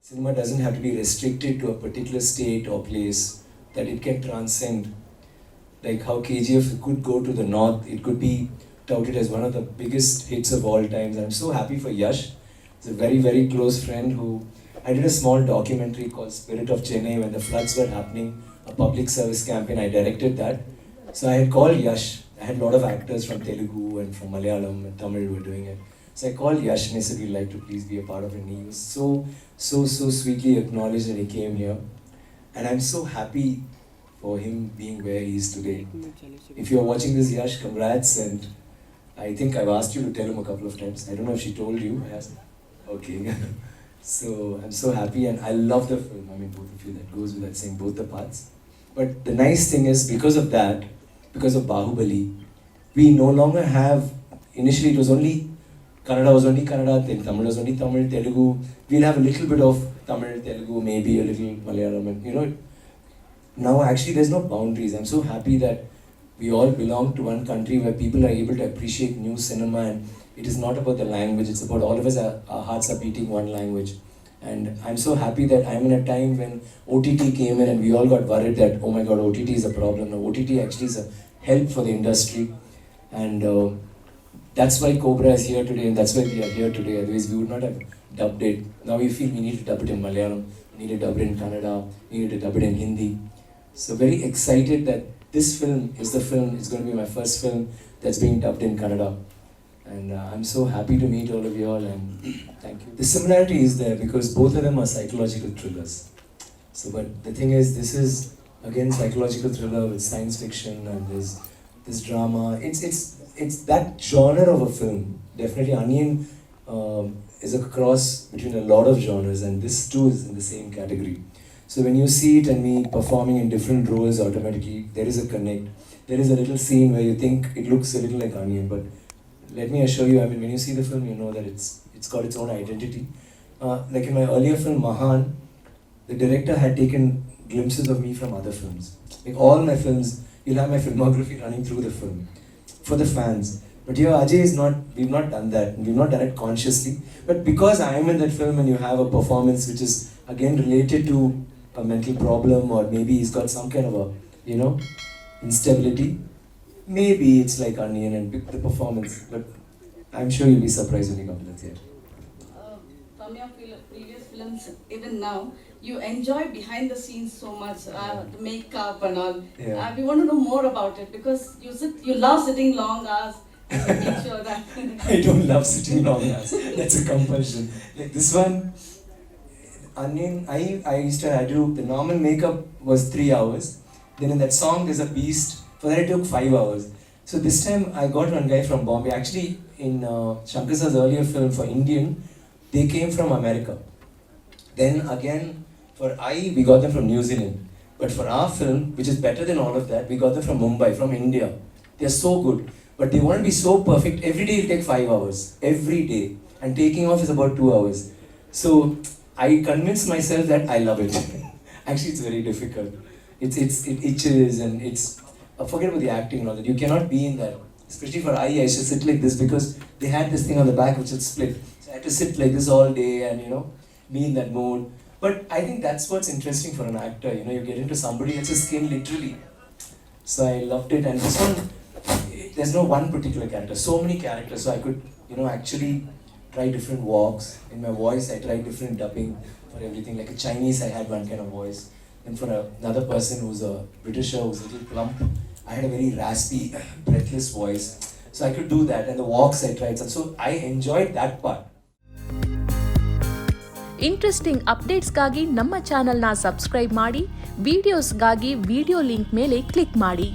Cinema doesn't have to be restricted to a particular state or place, that it can transcend. Like how KGF could go to the north, it could be touted as one of the biggest hits of all times. I'm so happy for Yash. He's a very, very close friend who, I did a small documentary called Spirit of Chennai when the floods were happening, a public service campaign, I directed that. So I had called Yash. I had a lot of actors from Telugu and from Malayalam and Tamil who were doing it. So I called Yash and I said, we'd like to please be a part of it. And he was so sweetly acknowledged that he came here. And I'm so happy for him being where he is today. If you're watching this, Yash, congrats. And I think I've asked you to tell him a couple of times. I don't know if she told you. Yes? Okay. So I'm so happy and I love the film. I mean, both of you, that goes without saying, both the parts. But the nice thing is, because of that, because of Bahubali, we no longer have, initially it was only Kannada was only Kannada, then Tamil was only Tamil, Telugu. We'll have a little bit of Tamil, Telugu, maybe a little Malayalam, and you know, now actually there's no boundaries. I'm so happy that we all belong to one country where people are able to appreciate new cinema, and it is not about the language, it's about all of us, our hearts are beating one language. And I'm so happy that I'm in a time when OTT came in and we all got worried that, oh my god, OTT is a problem. No, OTT actually is a help for the industry. And that's why Cobra is here today, and that's why we are here today. Otherwise, we would not have dubbed it. Now we feel we need to dub it in Malayalam, we need to dub it in Kannada, we need to dub it in Hindi. So very excited that this film is it's going to be my first film that's being dubbed in Kannada. And I'm so happy to meet all of you all, and thank you. The similarity is there because both of them are psychological thrillers. So, but the thing is, this is again psychological thriller with science fiction, and there's this drama. It's that genre of a film. Definitely, Onion is a cross between a lot of genres, and this too is in the same category. So when you see it and me performing in different roles, automatically there is a connect. There is a little scene where you think it looks a little like Onion, but let me assure you, I mean, when you see the film, you know that it's got its own identity. Like in my earlier film, Mahan, the director had taken glimpses of me from other films. Like all my films, you'll have my filmography running through the film for the fans. But here, Ajay is not, we've not done that. We've not done it consciously. But because I am in that film and you have a performance which is again related to a mental problem, or maybe he's got some kind of a, you know, instability, maybe it's like Onion and pick the performance, but I'm sure you'll be surprised when you come to the theatre. From your previous films, even now, you enjoy behind the scenes so much, the makeup and all. Yeah. We want to know more about it because you love sitting long hours and making sure that. I don't love sitting long hours. That's a compulsion. Like this one, Onion, I used to do, the normal makeup was 3 hours. Then in that song, there's a beast. For that it took 5 hours. So this time I got one guy from Bombay. Actually, in Shankar Sir's earlier film for Indian, they came from America. Then again, for we got them from New Zealand. But for our film, which is better than all of that, we got them from Mumbai, from India. They're so good. But they want to be so perfect. Every day it'll take 5 hours. Every day. And taking off is about 2 hours. So I convinced myself that I love it. Actually, it's very difficult. It itches and it's... forget about the acting and all that. You cannot be in that. Especially for I used to sit like this because they had this thing on the back which would split. So I had to sit like this all day and, you know, be in that mood. But I think that's what's interesting for an actor. You know, you get into somebody else's skin literally. So I loved it. And this one, there's no one particular character. So many characters. So I could, you know, actually try different walks. In my voice, I tried different dubbing for everything. Like a Chinese, I had one kind of voice. And for another person who's a Britisher, who's a little plump, I had a very raspy, breathless voice. So I could do that, and the walks I tried. So I enjoyed that part. Interesting ಅಪ್ಡೇಟ್ಸ್ಗಾಗಿ ನಮ್ಮ ಚಾನೆಲ್ನ subscribe ಮಾಡಿ, ವಿಡಿಯೋಸ್ಗಾಗಿ video link ಮೇಲೆ click ಮಾಡಿ.